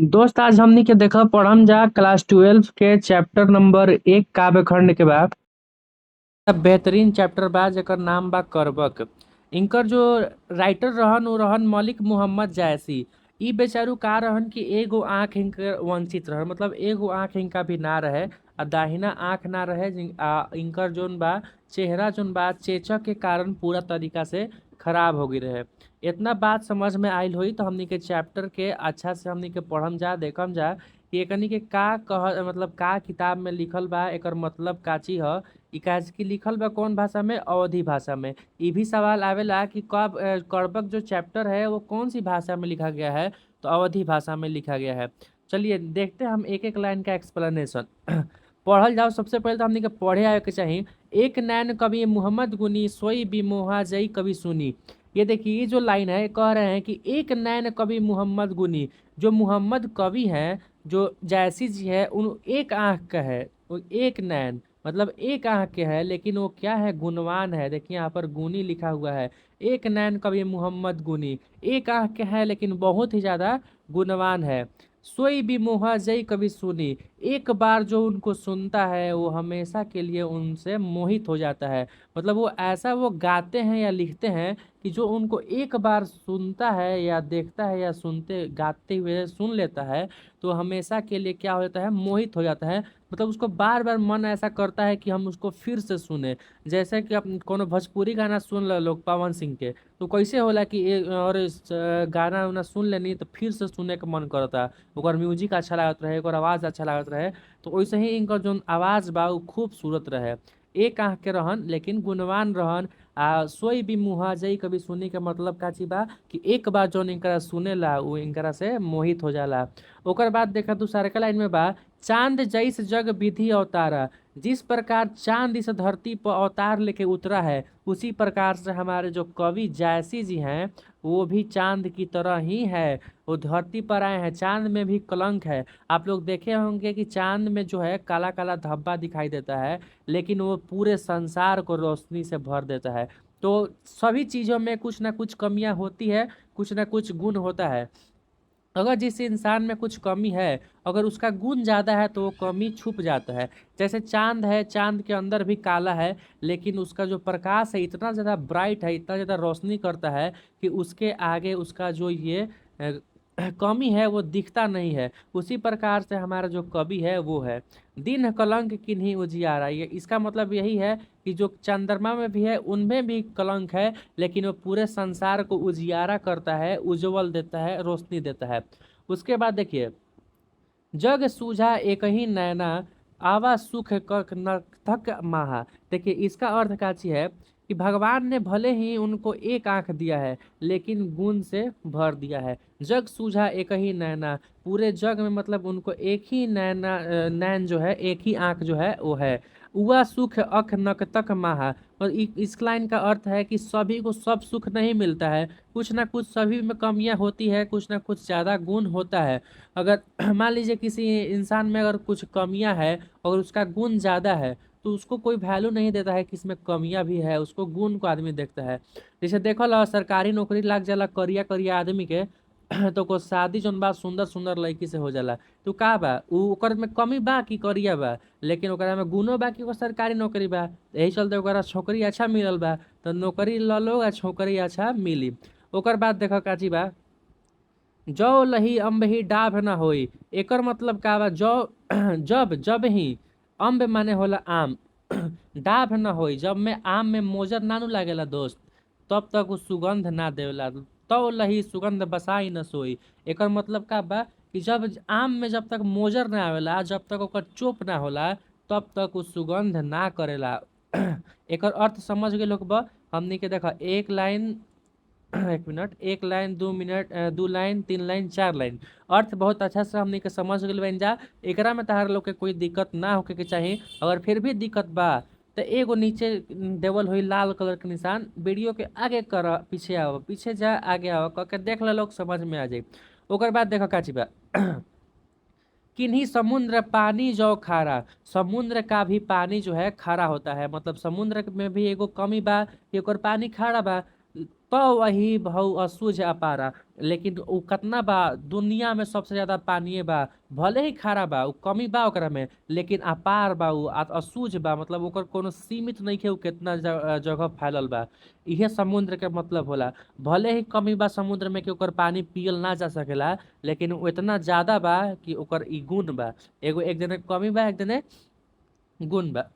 दोस्त आज हमनी के देखा पढ़म जा क्लास 12 के चैप्टर नंबर 1 काव्य खंड के बाद बेहतरीन चैप्टर बा जेकर नाम बा करबक। इनकर जो राइटर रहन वो रहन मलिक मोहम्मद जायसी। ई बेचारू का रहन कि एगो आंख इनकर वंचित रहन, मतलब एगो आंख इनका भी ना रहे आ दाहिना आंख ना रहे। इनकर जोन बा चेहरा जोन बा चेचक के कारण पूरा तरीका से खराब हो गई रहे। इतना बात समझ में आयल हुई तो हमनी के चैप्टर के अच्छा से हमनी के पढ़म जा देखम जा कि एकनी के का कह मतलब का किताब में लिखल बा, एकर मतलब का चीज ह। इ काहे कि लिखल बा कौन भाषा में, अवधी भाषा में। ये भी सवाल आवेला कि कब करबक जो चैप्टर है वो कौन सी भाषा में लिखा गया है, तो अवधी भाषा में लिखा गया है। चलिए देखते हैं हम एक एक लाइन का एक्सप्लेनेशन। पढ़ल जाओ। सबसे पहले तो हमने के पढ़े आवे के चाहिए। एक नैन कवि मोहम्मद गुनी सोई बिमोहा जई कवि सुनी। ये देखिए ये जो लाइन है कह रहे हैं कि एक नैन कवि मोहम्मद गुनी, जो मोहम्मद कवि हैं, जो जैसी जी है, उन एक आंख का है। वो एक नैन मतलब एक आंख के है, लेकिन वो क्या है, गुणवान है। देखिए यहाँ पर गुनी लिखा हुआ है। एक नैन कवि मोहम्मद गुनी, एक आंख के है लेकिन बहुत ही ज्यादा गुणवान है। सोई भी मोहा जई कभी सुनी, एक बार जो उनको सुनता है वो हमेशा के लिए उनसे मोहित हो जाता है। मतलब वो ऐसा वो गाते हैं या लिखते हैं कि जो उनको एक बार सुनता है या देखता है या सुनते गाते हुए सुन लेता है तो हमेशा के लिए क्या हो जाता है, मोहित हो जाता है। मतलब उसको बार बार मन ऐसा करता है कि हम उसको फिर से सुने। जैसे कि अपन कोनो भोजपुरी गाना सुन ल लोग पवन सिंह के, तो कैसे होला कि और गाना उना सुन लेनी तो फिर से सुने के मन करता। ओकर म्यूजिक अच्छा लागत रहे, ओकर आवाज़ अच्छा लागत रहे। तो वैसे ही इनकर जोन आवाज़ बा उ खूबसूरत रहे। एक आंख के रहन लेकिन गुणवान रहन। आ सोई भी मुहा जई कभी सुनी के मतलब का ची बा कि एक बार जोन इनकरा सुनेला वो इनकरा से मोहित हो जाला। ओकर बाद देखा दूसरा के लाइन में बा, चांद जैस जग विधि अवतारा। जिस प्रकार चांद इस धरती पर अवतार लेके उतरा है, उसी प्रकार से हमारे जो कवि जायसी जी हैं वो भी चांद की तरह ही है। वो धरती पर आए हैं, चांद में भी कलंक है। आप लोग देखे होंगे कि चांद में जो है काला काला धब्बा दिखाई देता है, लेकिन वो पूरे संसार को रोशनी से भर देता है। तो सभी चीज़ों में कुछ ना कुछ कमियां होती है, कुछ ना कुछ गुण होता है। अगर जिस इंसान में कुछ कमी है, अगर उसका गुण ज़्यादा है तो वो कमी छुप जाता है। जैसे चांद है, चांद के अंदर भी काला है, लेकिन उसका जो प्रकाश है इतना ज़्यादा ब्राइट है, इतना ज़्यादा रोशनी करता है कि उसके आगे उसका जो ये कमी है वो दिखता नहीं है। उसी प्रकार से हमारा जो कवि है वो है, दिन कलंक किन्हीं उजियारा। ये इसका मतलब यही है कि जो चंद्रमा में भी है उनमें भी कलंक है, लेकिन वो पूरे संसार को उजियारा करता है, उज्जवल देता है, रोशनी देता है। उसके बाद देखिए, जग सूझा एक ही नैना, आवा सुख कख न थक माहा। देखिए इसका अर्थ का चीज है कि भगवान ने भले ही उनको एक आंख दिया है लेकिन गुण से भर दिया है। जग सूझा एक ही नैना, पूरे जग में मतलब उनको एक ही नैना नैन जो है, एक ही आंख जो है वो है। उआ सुख अख नक तक माहा। और इस लाइन का अर्थ है कि सभी को सब सुख नहीं मिलता है, कुछ ना कुछ सभी में कमियां होती है, कुछ ना कुछ ज़्यादा गुण होता है। अगर मान लीजिए किसी इंसान में अगर कुछ कमियां है और उसका गुण ज़्यादा है, तो उसको कोई वैल्यू नहीं देता है कि इसमें कमियां भी है, उसको गुण को आदमी देखता है। जैसे देखल हो, सरकारी नौकरी लाग जाला करिया करिया आदमी के तो को शादी जोन बा सुंदर सुंदर लड़की से हो जाला। तो का बा ओकर में कमी बा कि करिया बा, लेकिन ओकरा में गुणो बा कि ओकर सरकारी नौकरी बा। यही चलते ओकरा छोकरी अच्छा मिलल बा, तो नौकरी ल लो आ छोकरी अच्छा मिली। ओकर बाद देखो काची बा, जौ लही अम्ब ही डाभ न होई। एकर मतलब का बा, जौ जब जब ही, अम्ब माने होला आम, डाभ न होई, जब में आम में मोजर नानू लागेला दोस्त, तब तक वो सुगंध ना देवेला। तो लही सुगंध बसाई न सोई। एकर मतलब का बा कि जब आम में जब तक मोजर ना आवेला, जब तक ओकर चोप ना होला, तब तक वो सुगंध ना करेला। एकर अर्थ समझ गए लोग बा। हमनी के देखा एक लाइन, एक मिनट, एक line, 2 minute, 2 line, 3 line, 4 line, अर्थ बहुत अच्छा से हमनी के समझ गए बन जा। एकरा में तहार लोग के कोई दिक्कत ना होके के चाही। अगर फिर भी दिक्कत बा तो एगो नीचे देवल हुई लाल कलर के निशान, वीडियो के आगे कर, पीछे आओ, पीछे जा आगे आओ करके देख ले, लोग समझ में आ जाए। ओकर बाद देखो काची बा, किन्हीं समुद्र पानी जो खारा। समुद्र का भी पानी जो है खारा होता है, मतलब समुद्र में भी एगो कमी बा कि ओकर पानी खारा बा। तो वही बहु असूझ अपारा। लेकिन उ कितना बा, दुनिया में सबसे ज्यादा पानी बा, भले ही खारा बा, उ कमी बा ओकरा में, लेकिन अपार बा, उ असूझ बा, मतलब ओकर कोनो सीमित नहीं है, उ कितना जगह फैलल बा। इहे समुद्र के मतलब होला। भले ही कमी बा समुद्र में कि ओकर पानी पियल ना जा सकेला, लेकिन उ इतना ज्यादा बा कि ओकर ई गुण बा। एगो एक दिने कमी बा, एक दिने गुण बा।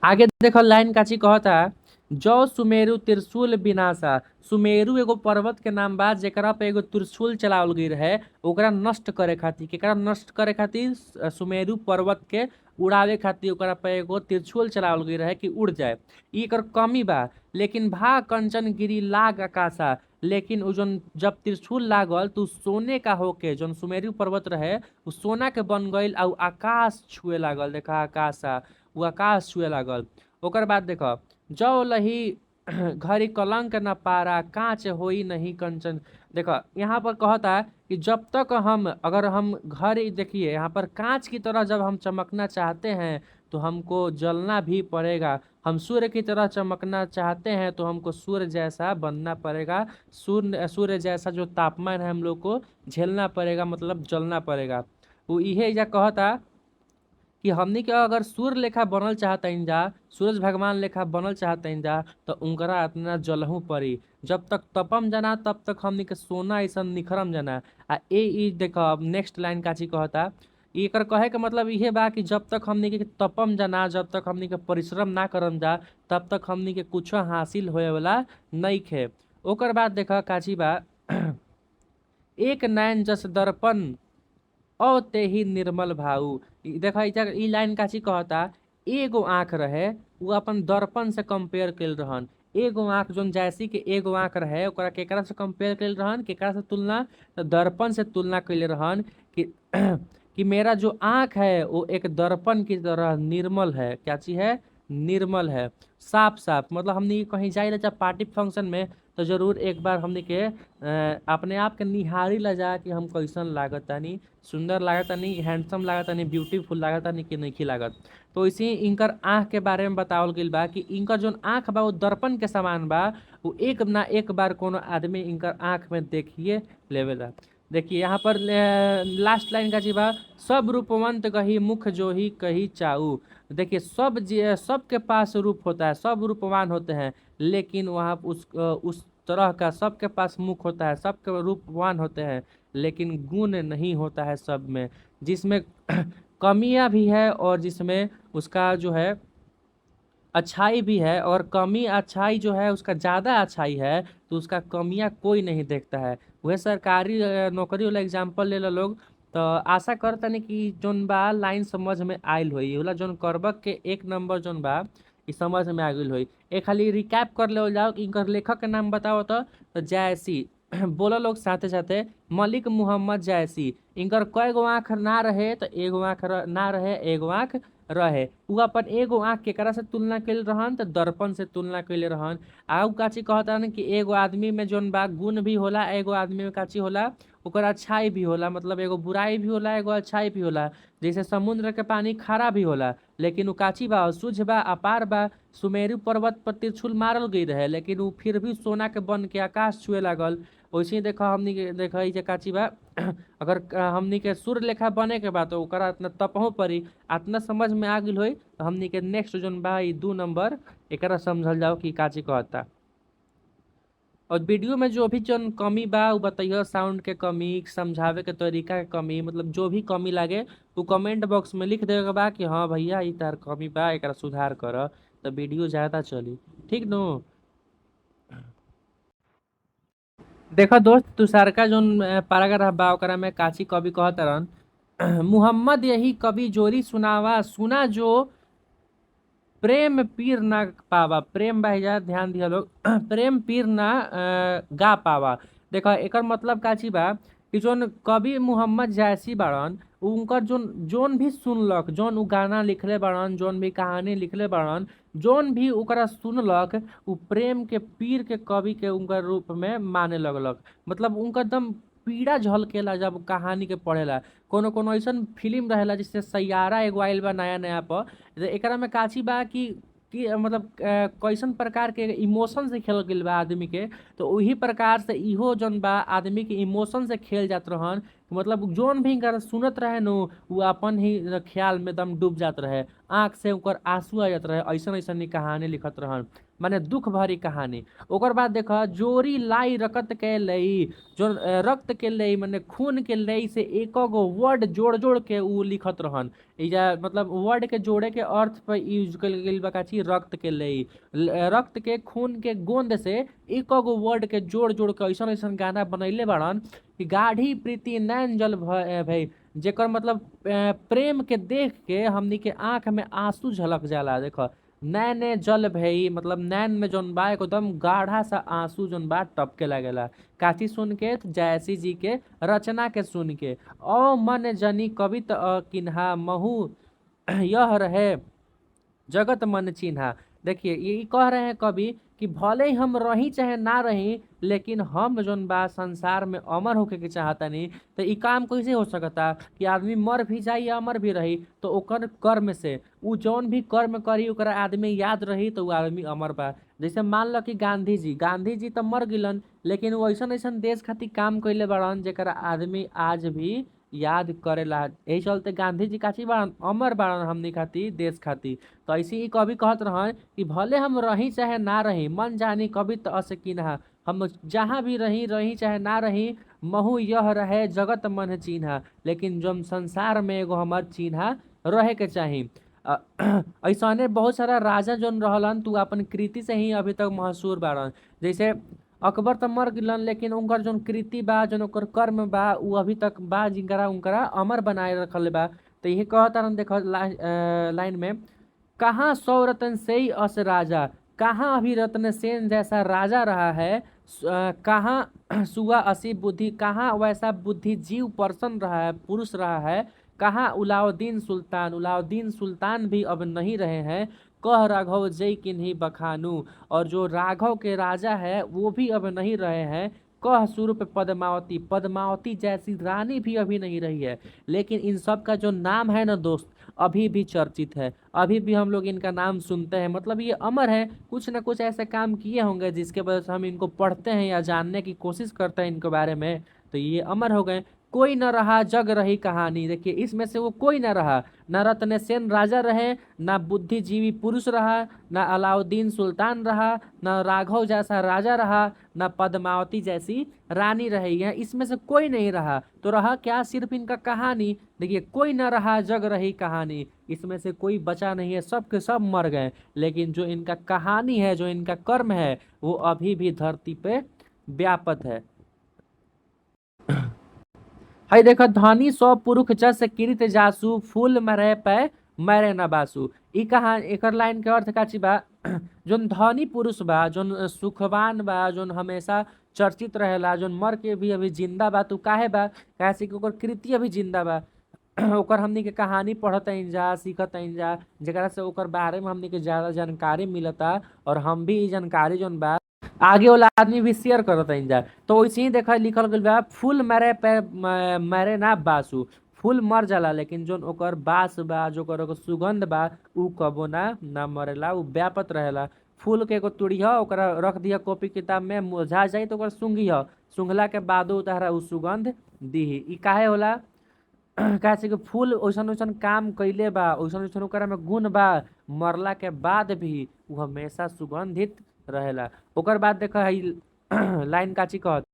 आगे देखो लाइन काची कहता, जो सुमेरु त्रिशूल विनाशा। सुमेरु एगो पर्वत के नाम बा जेकरा पे एगो त्रिशूल चलावल गई रहे, ओकरा नष्ट करे खातिर। केकरा नष्ट करे खातिर? सुमेरु पर्वत के उड़ावे खातिर ओकरा पे एगो त्रिशूल चलावल गई रहे कि उड़ जाए। ई एकर कमी बा। लेकिन भा कंचन गिरी लाग आकाशा। लेकिन उ जोन जब त्रिशूल लागल तो सोने का होके, जोन सुमेरु पर्वत रहे उ सोना के बन गईल और आकाश छुए लागल। देखा आकाशा, उ आकाश छुए लागल। ओकर बाद देखो, जौ लही घड़ी कलंक न पारा, कांच होई नहीं कंचन। देखो यहाँ पर कहता है कि जब तक हम, अगर हम घर, देखिए यहाँ पर कांच की तरह जब हम चमकना चाहते हैं तो हमको जलना भी पड़ेगा। हम सूर्य की तरह चमकना चाहते हैं तो हमको सूर्य जैसा बनना पड़ेगा। सूर्य जैसा जो तापमान है हम लोग को झेलना पड़ेगा, मतलब जलना पड़ेगा। वो इहे जा कहता कि हमनी के अगर सूर्य लेखा बनल चाहतइन जा, सूरज भगवान लेखा बनल चाहतइन जा, तो उनकरा इतना जलहू पड़ी। जब तक तपम जना तब तक हमनी के सोना ऐसा निखरम जना। आ ई देखो अब नेक्स्ट लाइन काची कहता, एकर कहे के मतलब इहे बा कि जब तक हमनी के तपम जना, जब तक हमनी के परिश्रम ना करम जा, तब तक हमनी के कुछ हासिल होए वाला नइखे। ओकर बाद देखा काची बा, एक नैन जस दर्पण औ ते ही निर्मल भाऊ। देखा ई लाइन काची कहता, एगो आंख रहे, वो अपन दर्पण से कंपेयर कइल रहन। एगो आंख जोन जैसी के एगो आंख रहे, ओकरा केकरा से कंपेयर कइल रहन, केकरा से तुलना? तो दर्पण से तुलना कइले रहन कि कि मेरा जो आंख है वो एक दर्पण की तरह निर्मल है। क्या चीज है? निर्मल है, साफ साफ। मतलब हमनी कहीं जाइला जब पार्टी फंक्शन में, तो जरूर एक बार हमनी के अपने आप के निहारी ला जा कि हम कैसन लागत तानी, सुंदर लागत तानी, हैंडसम लागत तानी, ब्यूटीफुल लागत तानी कि नहीं लागत। तो इसी इनकर आँख के बारे में बतावल गइल बा कि इनकर जोन आँख बा वो दर्पण के समान बा। वो एक ना एक बार कोनो आदमी इनकर आँख में देखिए लेवेला। देखिए यहाँ पर लास्ट लाइन का जी बा, सब रूपवंत कही मुख जो ही कही चाऊ। देखिए सबके पास रूप होता है, सब रूपवान होते हैं, लेकिन वहाँ उस तरह का सबके पास मुख होता है, सबके रूपवान होते हैं, लेकिन गुण नहीं होता है सब में, जिसमें कमियां भी है और जिसमें उसका जो है अच्छाई भी है। और कमी अच्छाई जो है उसका ज़्यादा अच्छाई है तो उसका कमियां कोई नहीं देखता है। वह सरकारी नौकरी वाला एग्जाम्पल ले लो लोग। तो आशा करतनी कि जोन बा लाइन समझ में आयल होई, होला जोन करबक के एक नंबर जोन बा ई समझ में आ गइल होई। एक खाली रिकैप कर ले जाओ कि इनकर लेखक के नाम बताओ तो जायसी। बोलो लोग साथे साथे, मलिक मोहम्मद जायसी। इनकर कय गो आँख ना रहे तो एगो आँख ना रहे, एगो आँख रहे। उ अपन एगो आँख केकरा से तुलना कइल रहन? तो दर्पण से तुलना कइले रहन। आउ काची कहतन कि एगो आदमी में जोन बा गुण भी होला, एगो आदमी में काची होला, ओकर अच्छाई भी होला। मतलब एगो बुराई भी होला, एगो अच्छाई भी होला। जैसे समुद्र के पानी खारा भी होला, लेकिन उ काची बा? शुद्ध बा, अपार बा। सुमेरु पर्वत पर त्रिशूल मारल गई रहे, लेकिन उ फिर भी सोना के बन के आकाश छुए लागल। वैसे ही देखा हमनी के, देखा ई जे काची बा अगर हमनी के सूर्य लेखा बने के बा तो ओकरा इतना तपहू पड़ी। इतना समझ में आ गइल होई तो हमनी के नेक्स्ट जोन बा ई 2 नंबर एकरा समझल जाओ कि काची कहता। और वीडियो में जो भी जोन कमी बा उ बताइए, साउंड के कमी, समझावे के तरीका के कमी, मतलब जो भी कमी लागे वो कमेंट बॉक्स में लिख देवे के बा कि हाँ भैया ई तार कमी बा, एकरा सुधार कर, तो वीडियो ज़्यादा चली। ठीक नो? देखो दोस्त, तुषारका जोन पैराग्राफ बा ओकरा में काची कवि कहत रहन, मुहम्मद यही कवि जोरी सुनावा, सुना जो प्रेम पीर ना पावा। प्रेम भाईजा ध्यान दिया लोग, प्रेम पीर ना गा पावा। देखो एकर मतलब का ची बा कि जोन कवि मोहम्मद जायसी बाड़न, उनकर जोन जोन भी सुनलक, जोन उ गाना लिखले बाड़न, जोन भी कहानी लिखले बाड़न, जोन भी ओकरा सुनलक, उ प्रेम के पीर के कवि के उनकर रूप में माने लगलक। मतलब उनका एकदम पीड़ा झलकेला जब कहानी के पढ़ेला। कोनो कोनो ऐसन फिल्म रहेला जिससे सैयारा एगो आइल बा नया नया पर, एकरा में काची बा कि कि मतलब कैसन प्रकार के इमोशन से खेल गइल बा आदमी के। तो वही प्रकार से इहो जौन बा आदमी के इमोशन से खेल जात रहन। मतलब जोन भी इनका सुनत रहे नु वो अपन ही ख्याल में दम डूब जात रहे, आंख से ओकर आंसू आ जात रहे, ऐसन ऐसन ही कहानी लिखत रहन, माने दुख भरी कहानी। ओकर बाद देख जोरी लाई रकत के लई, जो रक्त के लई माने खून के लई से एक गो वर्ड जोड़ जोड़ के उ लिखत रहन। इजा मतलब वर्ड के जोड़े के अर्थ पर यूज कल गइल बा काची रक्त के लई। रक्त के खून के गोंद से एक गो वर्ड के जोड़ जोड़ के ऐसन ऐसन गाना बनैले बाड़न कि गाढ़ी प्रीति नैन जल भई, जेकर मतलब प्रेम के देख के हमनी के आंख में आंसू झलक जाला। देखो नैने जल भई मतलब नैन में जौन बा एकदम गाढ़ा सा आंसू जौन बा टपके लागेला। काची सुन के? जयसी जी के रचना के सुन के। ओ मन जनी कवित किन्हा महू यह रहे जगत मन चिन्हा। देखिए ये कह रहे हैं कवि कि भले ही हम रही चाहे ना रही, लेकिन हम जौन बा संसार में अमर होके के चाहतानी। तो ई काम कैसे हो सकता कि आदमी मर भी जाई या अमर भी रही? तो ओकर कर्म से, उ जौन भी कर्म करी ओकरा आदमी याद रही तो उ आदमी अमर बा। जैसे मान लो कि गांधी जी तो मर गिलन, लेकिन वो ऐसन ऐसन देश खातिर काम कइले बाड़न जेकरा आदमी आज भी याद करेला। यही चलते गांधी जी काची बाड़न? अमर बाड़न हमनी खातिर, देश खातिर। तो ऐसे ही कवि कहत रहन कि भले हम रही चाहे ना रही, मन जानी कवि तो अस किन्हा। हम जहाँ भी रही चाहे ना रही, महू यह रहे जगत मन चिन्हा। लेकिन जो संसार में एगो हमर चिन्हा रहे के चाही। ऐसने बहुत सारा राजा जोन रहलन तू अपन कृति से ही अभी तक मशहूर बाड़न। जैसे अकबर तो मर गिलन, लेकिन उनकर जोन कृति बा, जोन ओकर कर्म बा, उ अभी तक बा, जिनकरा उनकरा अमर बनाए रखल बा। तो यही कहता देखो लाइन में, कहाँ सौ रतन से ही अस राजा, कहाँ अभी रत्न सेन जैसा राजा रहा है, कहाँ सुआ असी बुद्धि, कहाँ वैसा बुद्धि जीव पर्सन रहा है, पुरुष रहा है, कहाँ उलाउद्दीन सुल्तान भी अब नहीं रहे हैं, कह राघव जय किन्हीं बखानू। और जो राघव के राजा है वो भी अब नहीं रहे हैं, कह स्वरूप पद्मावती जैसी रानी भी अभी नहीं रही है। लेकिन इन सब का जो नाम है ना दोस्त, अभी भी चर्चित है, अभी भी हम लोग इनका नाम सुनते हैं। मतलब ये अमर है, कुछ ना कुछ ऐसे काम किए होंगे जिसके वजह से हम इनको पढ़ते हैं या जानने की कोशिश करते हैं इनके बारे में, तो ये अमर हो गए। कोई न रहा जग रही कहानी। देखिए इसमें से वो कोई न रहा, न रत्न सेन राजा रहे, न बुद्धिजीवी पुरुष रहा, न अलाउद्दीन सुल्तान रहा, न राघव जैसा राजा रहा, न पद्मावती जैसी रानी रही है। इसमें से कोई नहीं रहा, तो रहा क्या? सिर्फ इनका कहानी। देखिए कोई न रहा जग रही कहानी, इसमें से कोई बचा नहीं है, सब के सब मर गए। लेकिन जो इनका कहानी है, जो इनका कर्म है, वो अभी भी धरती पे व्यापत है। हई देखो, धनी सौ पुरुष जस कीर्ति जासु, फूल मरे पे मरे न बासु। ई कहा एकर लाइन के अर्थ का बा? जोन धनी पुरुष बा, जोन सुखवान बा, जोन हमेशा चर्चित रहेला, जोन मर के भी अभी जिंदा बा, तू काहे बा? कैसे कि ओकर कृति अभी जिंदा बा। ओकर हमनी के कहानी पढ़त आइन जा, सीखत आइन जा, जेकरा से ओकर बारे में हमनी के ज्यादा जानकारी मिलता। और हम भी ई जानकारी जोन बा आगे वाला आदमी भी शेयर करत आइन जा। तो वैसे ही देखा लिखल गइल बा, फूल मरे पे मरे ना बासु। फूल मर जाला, लेकिन जोन ओकर बास बा, जो ओकर सुगंध बा, उ कबो ना मरेला, उ व्यापत रहेला। फूल के एगो तुड़िया ओकरा रख दिया कॉपी किताब में, मुरझा जाई तो ओकर सूंघिया, सूंघला के बादो तहरा उ सुगंध दीही। ई काहे होला? काहे कि फूल ओइसन ओइसन काम कइले बा, ओइसन ओइसन ओकरा में गुण बा, मरला के बाद भी उ हमेशा सुगंधित रहेला। ओकर बाद देखा हई लाइन काची कहत,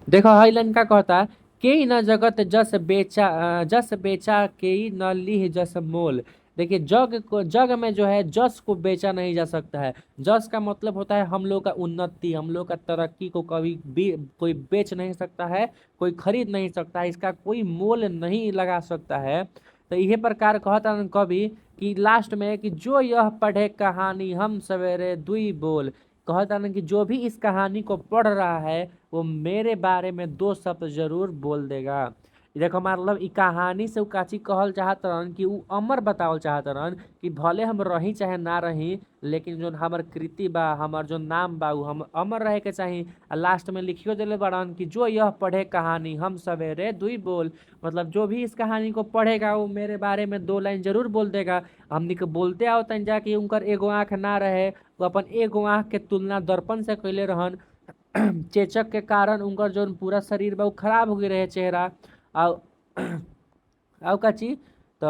देखो हई लाइन का कहता, के न जगत जस बेचा के न लीह जस मोल। देखिए जग में जो है जस को बेचा नहीं जा सकता है। जस का मतलब होता है हम लोग का उन्नति, हम लोग का तरक्की को कभी भी कोई बेच नहीं सकता है, कोई खरीद नहीं सकता है, इसका कोई मोल नहीं लगा सकता है। तो यह प्रकार कहता कवि कि लास्ट में कि जो यह पढ़े कहानी हम सवेरे दुई बोल। कहता ना कि जो भी इस कहानी को पढ़ रहा है वो मेरे बारे में दो शब्द जरूर बोल देगा। देखो मतलब इ कहानी से उ काची कहल चाहत रहन कि उ अमर बतावल चाहत रहन कि भले हम रही चाहे ना रही, लेकिन जो हमर कृति बा, हमर जो नाम बा उ हम अमर रहे के चाही। लास्ट में लिखियो देले बड़न कि जो यह पढ़े कहानी हम सवेरे दुई बोल, मतलब जो भी इस कहानी को पढ़ेगा वो मेरे बारे में 2 लाइन जरूर बोल देगा। हमनी के बोलते आओ तन जाके उनकर एगो आंख ना रहे, वो अपन एगो आंख के तुलना दर्पण से कैले रहन। चेचक के कारण उनकर जो पूरा शरीर बा उ खराब हो गई रहे चेहरा। आउ आउ का चीज तो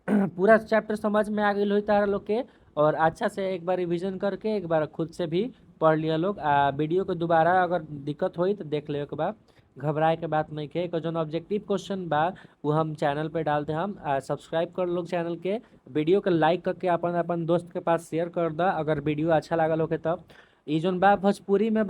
पूरा चैप्टर समझ में आ गई हुई तारा लोग के। और अच्छा से एक बार रिवीजन करके एक बार खुद से भी पढ़ लिया लोग। वीडियो को दोबारा अगर दिक्कत होई तो देख ले के बाद, घबराए के बात नहीं के। जो ऑब्जेक्टिव क्वेश्चन बा वो हम चैनल पे डालते हम। सब्सक्राइब कर लोग चैनल के, वीडियो के लाइक करके अपन अपन दोस्त के पास शेयर कर दा अगर वीडियो अच्छा लागल होके तब। ई जोन बा भोजपुरी में बा